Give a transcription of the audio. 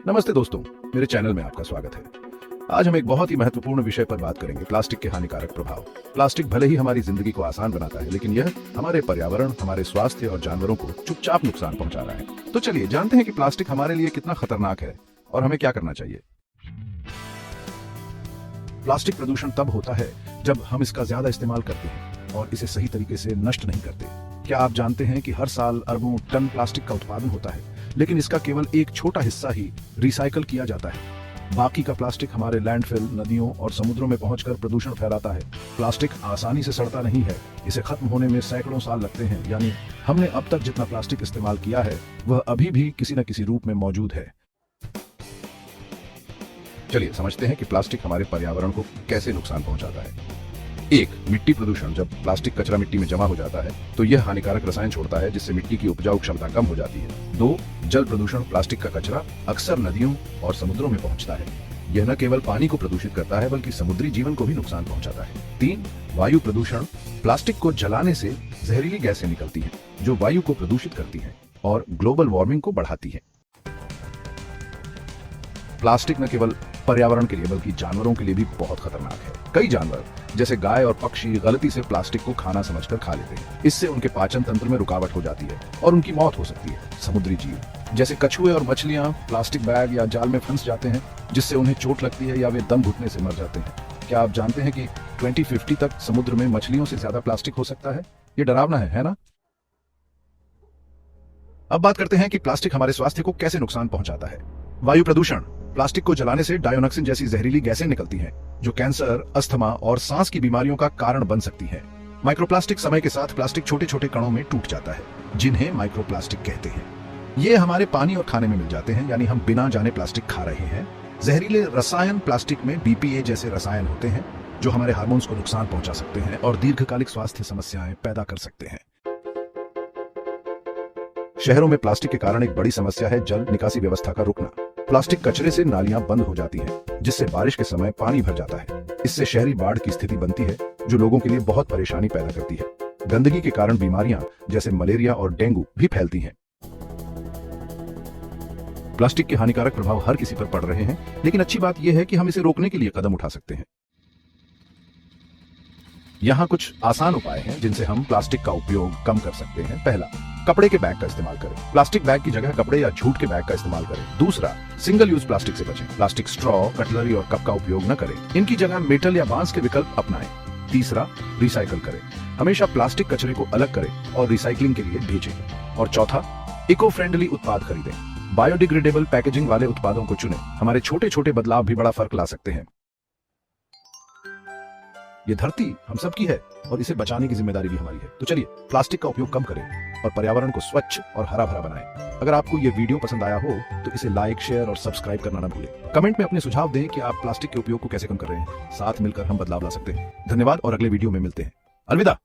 नमस्ते दोस्तों, मेरे चैनल में आपका स्वागत है। आज हम एक बहुत ही महत्वपूर्ण विषय पर बात करेंगे, प्लास्टिक के हानिकारक प्रभाव। प्लास्टिक भले ही हमारी जिंदगी को आसान बनाता है, लेकिन यह हमारे पर्यावरण, हमारे स्वास्थ्य और जानवरों को चुपचाप नुकसान पहुंचा रहा है। तो चलिए जानते हैं कि प्लास्टिक हमारे लिए कितना खतरनाक है और हमें क्या करना चाहिए। प्लास्टिक प्रदूषण तब होता है जब हम इसका ज्यादा इस्तेमाल करते हैं और इसे सही तरीके से नष्ट नहीं करते। क्या आप जानते हैं कि हर साल अरबों टन प्लास्टिक का उत्पादन होता है, लेकिन इसका केवल एक छोटा हिस्सा ही रिसाइकल किया जाता है। बाकी का प्लास्टिक हमारे लैंडफिल, नदियों और समुद्रों में पहुंचकर प्रदूषण फैलाता है। प्लास्टिक आसानी से सड़ता नहीं है, इसे खत्म होने में सैकड़ों साल लगते हैं। यानी हमने अब तक जितना प्लास्टिक इस्तेमाल किया है वह अभी भी किसी न किसी रूप में मौजूद है। चलिए समझते हैं कि प्लास्टिक हमारे पर्यावरण को कैसे नुकसान पहुंचाता है। 1. मिट्टी प्रदूषण। जब प्लास्टिक कचरा मिट्टी में जमा हो जाता है तो यह हानिकारक रसायन छोड़ता है, जिससे मिट्टी की उपजाऊ क्षमता कम हो जाती है। 2. जल प्रदूषण। प्लास्टिक का कचरा अक्सर नदियों और समुद्रों में पहुंचता है। यह न केवल पानी को प्रदूषित करता है बल्कि समुद्री जीवन को भी नुकसान पहुंचाता है। 3. वायु प्रदूषण। प्लास्टिक को जलाने से जहरीली गैसें निकलती हैं जो वायु को प्रदूषित करती हैं और ग्लोबल वार्मिंग को बढ़ाती है। प्लास्टिक न केवल पर्यावरण के लिए बल्कि जानवरों के लिए भी बहुत खतरनाक है। कई जानवर जैसे गाय और पक्षी गलती से प्लास्टिक को खाना समझकर खा लेते हैं। इससे उनके पाचन तंत्र में रुकावट हो जाती है और उनकी मौत हो सकती है। समुद्री जीव जैसे कछुए और मछलियां प्लास्टिक बैग या जाल में फंस जाते हैं, जिससे उन्हें चोट लगती है या वे दम घुटने से मर जाते हैं। क्या आप जानते हैं कि 2050 तक समुद्र में मछलियों से ज्यादा प्लास्टिक हो सकता है? ये डरावना है ना? अब बात करते हैं कि प्लास्टिक हमारे स्वास्थ्य को कैसे नुकसान पहुंचाता है। वायु प्रदूषण। प्लास्टिक को जलाने से डायोनॉक्सिन जैसी जहरीली गैसें निकलती हैं, जो कैंसर, अस्थमा और सांस की बीमारियों का कारण बन सकती हैं। माइक्रोप्लास्टिक। समय के साथ प्लास्टिक छोटे छोटे कणों में टूट जाता है, जिन्हें माइक्रोप्लास्टिक कहते हैं। ये हमारे पानी और खाने में मिल जाते हैं, यानी हम बिना जाने प्लास्टिक खा रहे हैं। जहरीले रसायन। प्लास्टिक में BPA जैसे रसायन होते हैं जो हमारे हार्मोन्स को नुकसान पहुंचा सकते हैं और दीर्घकालिक स्वास्थ्य समस्याएं पैदा कर सकते हैं। शहरों में प्लास्टिक के कारण एक बड़ी समस्या है जल निकासी व्यवस्था का रुकना। प्लास्टिक कचरे से नालियां बंद हो जाती हैं, जिससे बारिश के समय पानी भर जाता है। इससे शहरी बाढ़ की स्थिति बनती है, जो लोगों के लिए बहुत परेशानी पैदा करती है। गंदगी के कारण बीमारियां जैसे मलेरिया और डेंगू भी फैलती हैं। प्लास्टिक के हानिकारक प्रभाव हर किसी पर पड़ रहे हैं, लेकिन अच्छी बात यह है कि हम इसे रोकने के लिए कदम उठा सकते हैं। यहाँ कुछ आसान उपाय हैं जिनसे हम प्लास्टिक का उपयोग कम कर सकते हैं। पहला, कपड़े के बैग का इस्तेमाल करें। प्लास्टिक बैग की जगह कपड़े या जूट के बैग का इस्तेमाल करें। दूसरा, सिंगल यूज प्लास्टिक से बचें। प्लास्टिक स्ट्रॉ, कटलरी और कप का उपयोग न करें। इनकी जगह मेटल या बांस के विकल्प अपनाएं। तीसरा, रिसाइकल करें। हमेशा प्लास्टिक कचरे को अलग करें और रिसाइकलिंग के लिए भेजें। और चौथा, इको फ्रेंडली उत्पाद खरीदें। बायोडिग्रेडेबल पैकेजिंग वाले उत्पादों को चुनें। हमारे छोटे छोटे बदलाव भी बड़ा फर्क ला सकते हैं। ये धरती हम सबकी है और इसे बचाने की जिम्मेदारी भी हमारी है। तो चलिए प्लास्टिक का उपयोग कम करें और पर्यावरण को स्वच्छ और हरा भरा बनाएं। अगर आपको ये वीडियो पसंद आया हो तो इसे लाइक, शेयर और सब्सक्राइब करना ना भूलें। कमेंट में अपने सुझाव दें कि आप प्लास्टिक के उपयोग को कैसे कम कर रहे हैं। साथ मिलकर हम बदलाव ला सकते हैं। धन्यवाद और अगले वीडियो में मिलते हैं। अलविदा।